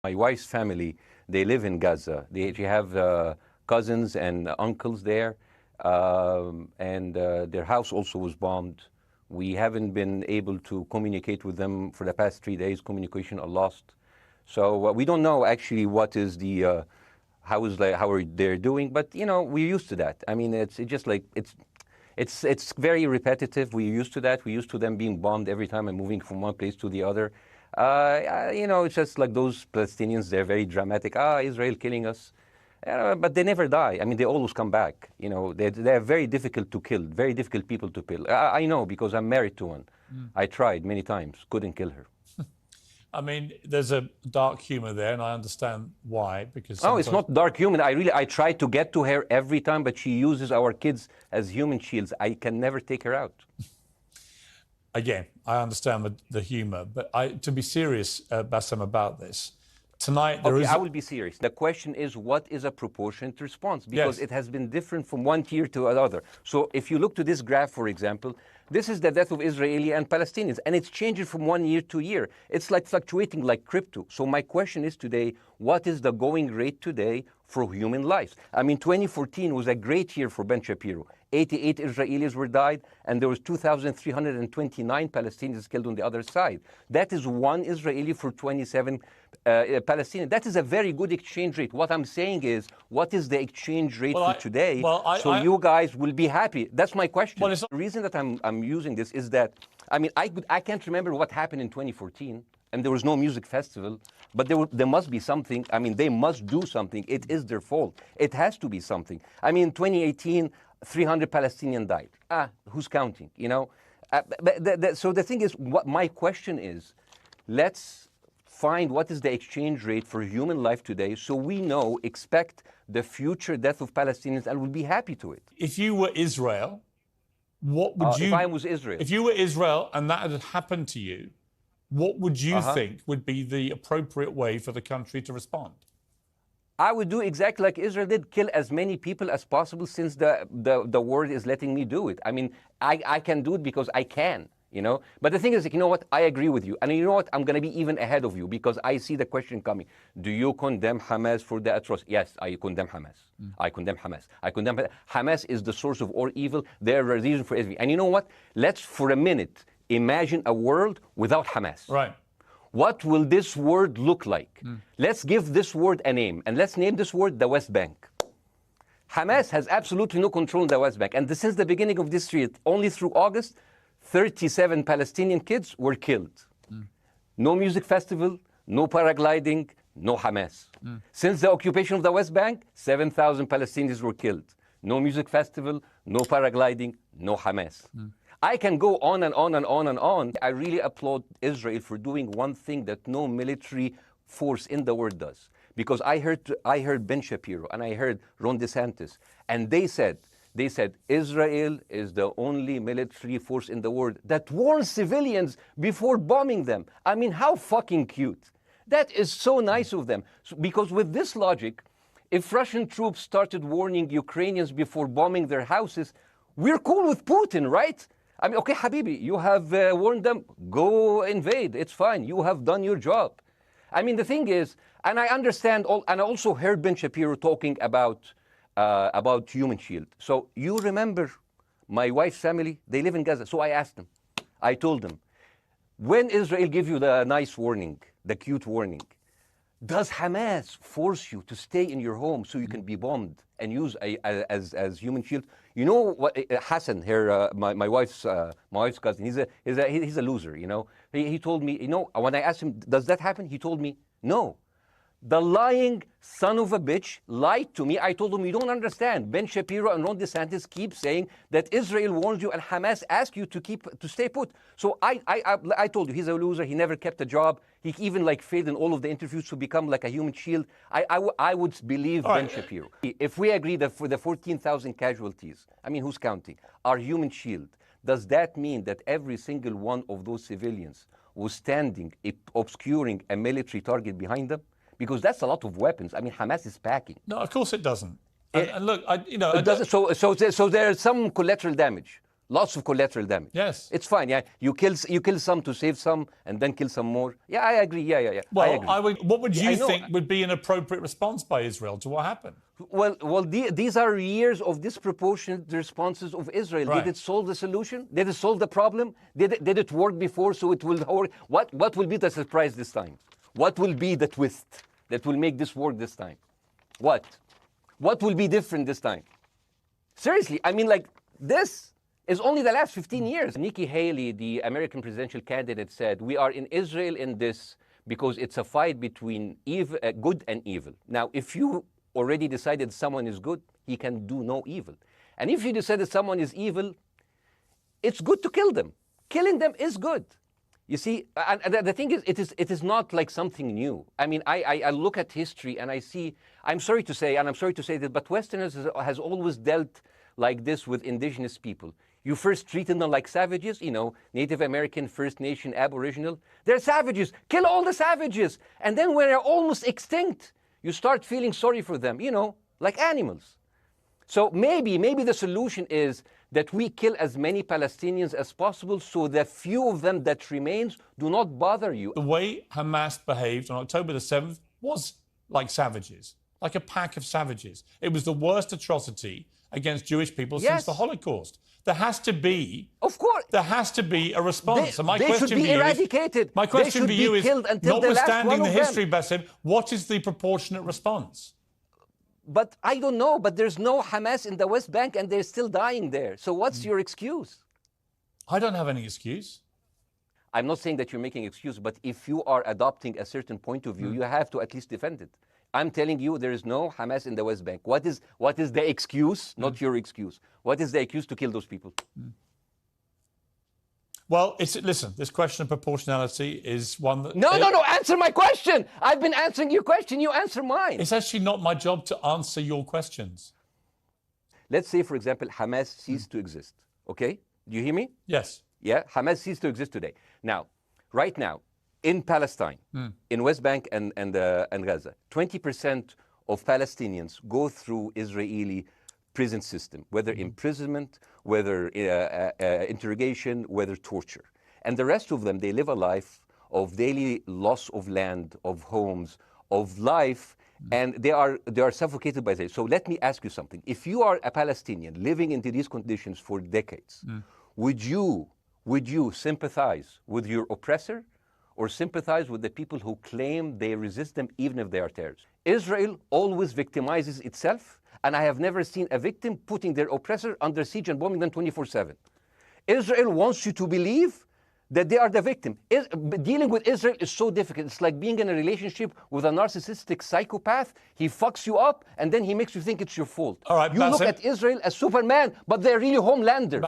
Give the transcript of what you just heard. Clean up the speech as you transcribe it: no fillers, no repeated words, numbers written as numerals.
My wife's family, they live in Gaza. They have cousins and uncles there, and their house also was bombed. We haven't been able to communicate with them for the past 3 days. Communication are lost. So we don't know actually what is the how are they doing, but you know, we're used to that. I mean, it's just like it's very repetitive. We're used to that. We're used to them being bombed every time and moving from one place to the other. You know, it's just like those Palestinians. They're very dramatic. Israel killing us, but they never die. I mean, they always come back. You know, they're very difficult to kill. Very difficult people to kill. I know because I'm married to one. I tried many times, couldn't kill her. I mean, there's a dark humor there, and I understand why, because sometimes... Oh, it's not dark humor. I try to get to her every time, but she uses our kids as human shields. I can never take her out. Again, I understand the humor, but to be serious, Bassem, about this, tonight there is... I will be serious. The question is, what is a proportionate response? Because it has been different from one tier to another. So if you look to this graph, for example, this is the death of Israeli and Palestinians, and it's changing from 1 year to year. It's like fluctuating like crypto. So my question is today, what is the going rate today for human lives? I mean, 2014 was a great year for Ben Shapiro. 88 Israelis were died, and there was 2,329 Palestinians killed on the other side. That is one Israeli for 27 Palestinians. That is a very good exchange rate. What I'm saying is, what is the exchange rate for today? So you guys will be happy. That's my question. The reason that I'm using this is that, I mean, I can't remember what happened in 2014, and there was no music festival, but there must be something. I mean, they must do something. It is their fault. It has to be something. I mean, 2018, 300 Palestinians died. Who's counting, you know? So the thing is, what my question is, let's find what is the exchange rate for human life today so we know, expect the future death of Palestinians and we'll be happy to it. If you were Israel, what would you... If I was Israel. If you were Israel and that had happened to you, what would you think would be the appropriate way for the country to respond? I would do exactly like Israel did, kill as many people as possible since the world is letting me do it. I mean, I can do it because I can, you know. But the thing is, you know what, I agree with you. And you know what, I'm going to be even ahead of you because I see the question coming. Do you condemn Hamas for the atrocity? Yes, I condemn Hamas. I condemn Hamas. I condemn Hamas is the source of all evil. They're a reason for everything. And you know what, let's for a minute imagine a world without Hamas. Right. What will this word look like? Let's give this word a name, and let's name this word the West Bank. Hamas has absolutely no control in the West Bank, and since the beginning of this year, only through August, 37 Palestinian kids were killed. No music festival, no paragliding, no Hamas. Since the occupation of the West Bank, 7,000 Palestinians were killed. No music festival, no paragliding, no Hamas. I can go on and on and on and on. I really applaud Israel for doing one thing that no military force in the world does. Because I heard Ben Shapiro and I heard Ron DeSantis, and they said Israel is the only military force in the world that warns civilians before bombing them. I mean, how fucking cute. That is so nice of them. Because with this logic, if Russian troops started warning Ukrainians before bombing their houses, we're cool with Putin, right? I mean, okay, Habibi, you have warned them, go invade, it's fine, you have done your job. I mean, the thing is, and I understand, and I also heard Ben Shapiro talking about human shield. So you remember my wife's family, they live in Gaza. So I asked them, I told them, when Israel give you the nice warning, the cute warning, does Hamas force you to stay in your home so you can be bombed and use as human shield? You know what, Hassan here, my wife's cousin, he's a loser, you know. He told me, you know, when I asked him, does that happen? He told me, no. The lying son of a bitch lied to me. I told him, you don't understand. Ben Shapiro and Ron DeSantis keep saying that Israel warns you and Hamas asks you to stay put. So I told you, he's a loser. He never kept a job. He even failed in all of the interviews to become like a human shield. I would believe Ben Shapiro. If we agree that for the 14,000 casualties, I mean, who's counting, are human shield, does that mean that every single one of those civilians was standing, obscuring a military target behind them? Because that's a lot of weapons. I mean, Hamas is packing. No, of course it doesn't. And look, it doesn't. So there's some collateral damage. Lots of collateral damage. Yes. It's fine. Yeah, you kill some to save some, and then kill some more. Yeah, I agree. Yeah. Well, I agree. what would you I know. think would be an appropriate response by Israel to what happened? Well, these are years of disproportionate responses of Israel. Right. Did it solve the solution? Did it solve the problem? Did it work before? So it will work. What will be the surprise this time? What will be the twist that will make this work this time? What will be different this time? Seriously, I mean, like, this is only the last 15 years. Nikki Haley, the American presidential candidate, said, we are in Israel in this because it's a fight between good and evil. Now, if you already decided someone is good, he can do no evil. And if you decided someone is evil, it's good to kill them. Killing them is good. You see, and the thing is, it is not like something new. I mean, I look at history and I see, I'm sorry to say that, but Westerners has always dealt like this with indigenous people. You first treated them like savages, Native American, First Nation, Aboriginal. They're savages. Kill all the savages. And then when they're almost extinct, you start feeling sorry for them, like animals. So maybe the solution is that we kill as many Palestinians as possible so the few of them that remains do not bother you. The way Hamas behaved on October the 7th was like savages, like a pack of savages. It was the worst atrocity against Jewish people since the Holocaust. There has to be, of course, there has to be a response. They should be eradicated. My question for you is, notwithstanding the history, Bassem, what is the proportionate response? But I don't know. But there's no Hamas in the West Bank, and they're still dying there. So what's your excuse? I don't have any excuse. I'm not saying that you're making an excuse, but if you are adopting a certain point of view, you have to at least defend it. I'm telling you, there is no Hamas in the West Bank. What is the excuse? Not your excuse. What is the excuse to kill those people? Well, listen, this question of proportionality is one that... No, answer my question. I've been answering your question. You answer mine. It's actually not my job to answer your questions. Let's say, for example, Hamas ceased to exist. Okay? Do you hear me? Yes. Yeah, Hamas ceased to exist today. Now, right now, in Palestine, in West Bank and Gaza, 20% of Palestinians go through Israeli prison system, whether imprisonment, whether interrogation, whether torture. And the rest of them, they live a life of daily loss of land, of homes, of life, and they are suffocated by this. So let me ask you something. If you are a Palestinian living into these conditions for decades, would you sympathize with your oppressor or sympathize with the people who claim they resist them even if they are terrorists? Israel always victimizes itself, and I have never seen a victim putting their oppressor under siege and bombing them 24/7. Israel wants you to believe that they are the victim. Dealing with Israel is so difficult. It's like being in a relationship with a narcissistic psychopath. He fucks you up, and then he makes you think it's your fault. All right, you look Bassem. at Israel as Superman, but they're really Homelander.